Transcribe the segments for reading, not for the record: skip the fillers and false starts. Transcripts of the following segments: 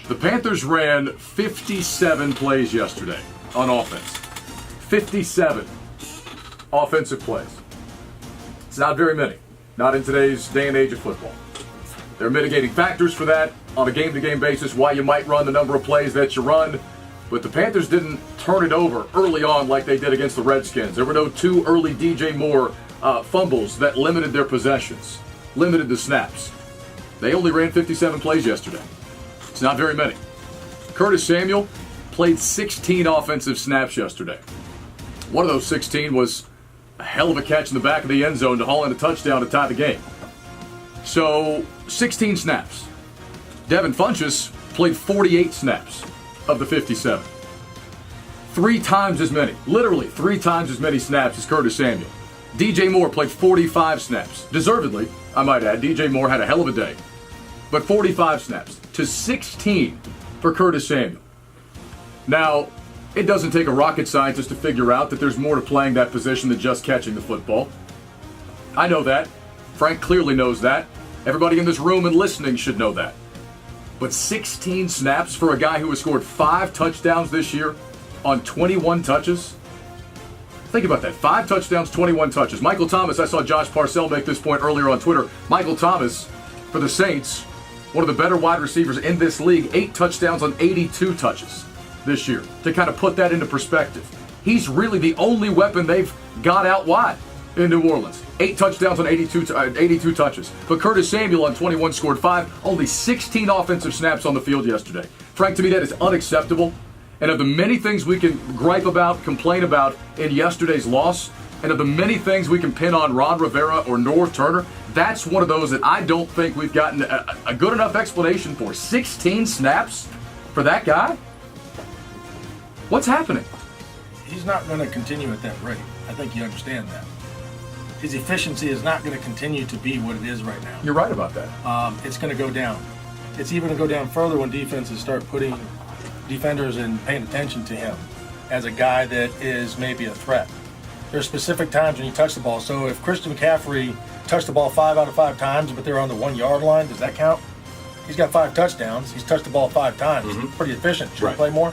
The Panthers ran 57 plays yesterday on offense. 57 offensive plays. It's not very many. Not in today's day and age of football. There are mitigating factors for that on a game-to-game basis, why you might run the number of plays that you run. But the Panthers didn't turn it over early on like they did against the Redskins. There were no two early DJ Moore fumbles that limited their possessions, limited the snaps. They only ran 57 plays yesterday. It's not very many. Curtis Samuel played 16 offensive snaps yesterday. One of those 16 was a hell of a catch in the back of the end zone to haul in a touchdown to tie the game. So, 16 snaps. Devin Funchess played 48 snaps of the 57. 3 times as many, literally 3 times as many snaps as Curtis Samuel. DJ Moore played 45 snaps. Deservedly, I might add. DJ Moore had a hell of a day. But 45 snaps to 16 for Curtis Samuel. Now, it doesn't take a rocket scientist to figure out that there's more to playing that position than just catching the football. I know that. Frank clearly knows that. Everybody in this room and listening should know that. But 16 snaps for a guy who has scored 5 touchdowns this year on 21 touches? Think about that. 5 touchdowns, 21 touches. Michael Thomas, I saw Josh Parcell make this point earlier on Twitter. Michael Thomas, for the Saints, one of the better wide receivers in this league, 8 touchdowns on 82 touches this year. To kind of put that into perspective, he's really the only weapon they've got out wide in New Orleans. 8 touchdowns on 82 touches. But Curtis Samuel on 21 scored 5. Only 16 offensive snaps on the field yesterday. Frank, to me, that is unacceptable. And of the many things we can gripe about, complain about in yesterday's loss, and of the many things we can pin on Ron Rivera or Norv Turner, that's one of those that I don't think we've gotten a good enough explanation for. 16 snaps for that guy? What's happening? He's not going to continue at that rate. I think you understand that. His efficiency is not going to continue to be what it is right now. You're right about that. It's going to go down. It's even going to go down further when defenses start putting defenders and paying attention to him as a guy that is maybe a threat. There are specific times when you touch the ball. So if Christian McCaffrey touched the ball 5 out of 5 times, but they're on the 1 yard line, does that count? He's got 5 touchdowns. He's touched the ball 5 times. Mm-hmm. Pretty efficient. Should Right. he play more?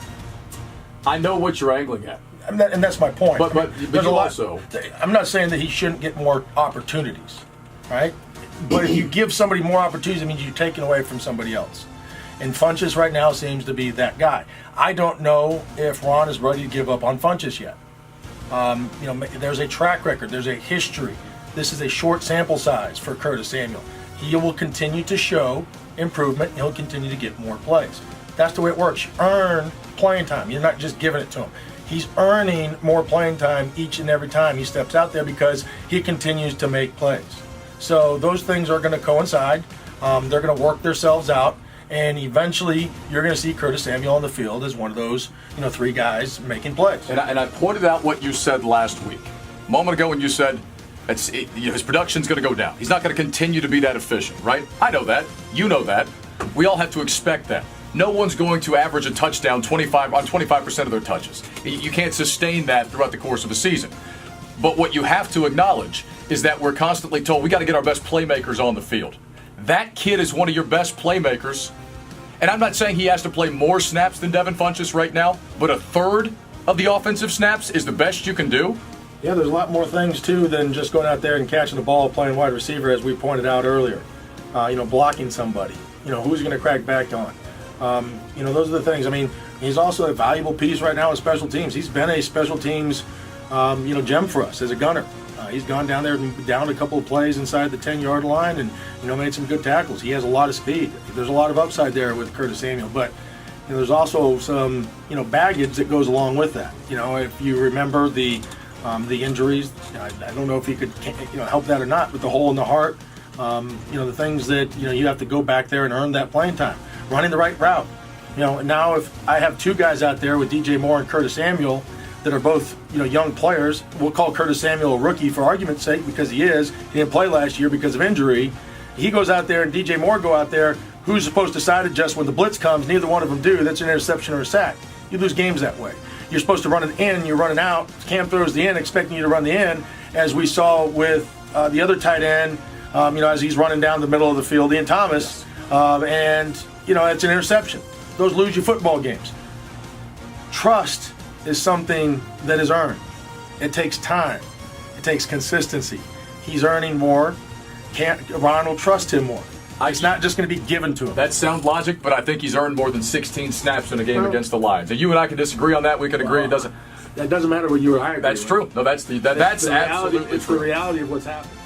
I know what you're angling at. And that's my point. But there's you a lot. also... I'm not saying that he shouldn't get more opportunities, right? But if you give somebody more opportunities, it means you're taking away from somebody else. And Funchess right now seems to be that guy. I don't know if Ron is ready to give up on Funchess yet. There's a track record. There's a history. This is a short sample size for Curtis Samuel. He will continue to show improvement. He'll continue to get more plays. That's the way it works. You earn playing time. You're not just giving it to him. He's earning more playing time each and every time he steps out there because he continues to make plays. So those things are going to coincide. They're going to work themselves out. And eventually, you're going to see Curtis Samuel on the field as one of those, 3 guys making plays. And I pointed out what you said last week. A moment ago when you said his production's going to go down. He's not going to continue to be that efficient, right? I know that. You know that. We all have to expect that. No one's going to average a touchdown 25% of their touches. You can't sustain that throughout the course of a season. But what you have to acknowledge is that we're constantly told we got to get our best playmakers on the field. That kid is one of your best playmakers. And I'm not saying he has to play more snaps than Devin Funchess right now, but a third of the offensive snaps is the best you can do. Yeah, there's a lot more things, too, than just going out there and catching the ball, playing wide receiver, as we pointed out earlier. Blocking somebody. Who's going to crack back on? Those are the things. I mean, he's also a valuable piece right now with special teams. He's been a special teams, gem for us as a gunner. He's gone down there and down a couple of plays inside the 10-yard line and, made some good tackles. He has a lot of speed. There's a lot of upside there with Curtis Samuel. But there's also some, baggage that goes along with that. If you remember the injuries, I don't know if he could, help that or not, but the hole in the heart, the things that, you have to go back there and earn that playing time. Running the right route. Now if I have 2 guys out there with DJ Moore and Curtis Samuel that are both, young players, we'll call Curtis Samuel a rookie for argument's sake because he is. He didn't play last year because of injury. He goes out there and DJ Moore go out there. Who's supposed to side adjust when the blitz comes? Neither one of them do. That's an interception or a sack. You lose games that way. You're supposed to run it in, you're running out. Cam throws the in, expecting you to run the in, as we saw with the other tight end, as he's running down the middle of the field, Ian Thomas, and it's an interception. those lose you football games. Trust is something that is earned. It takes time. It takes consistency. He's earning more. Ron will trust him more. It's not just going to be given to him. That's sound logic, but I think he's earned more than 16 snaps in a game against the Lions. And you and I can disagree on that. We can agree it doesn't. That doesn't matter what you or I agree. That's true. No, that's reality. absolutely It's true. the reality of what's happening.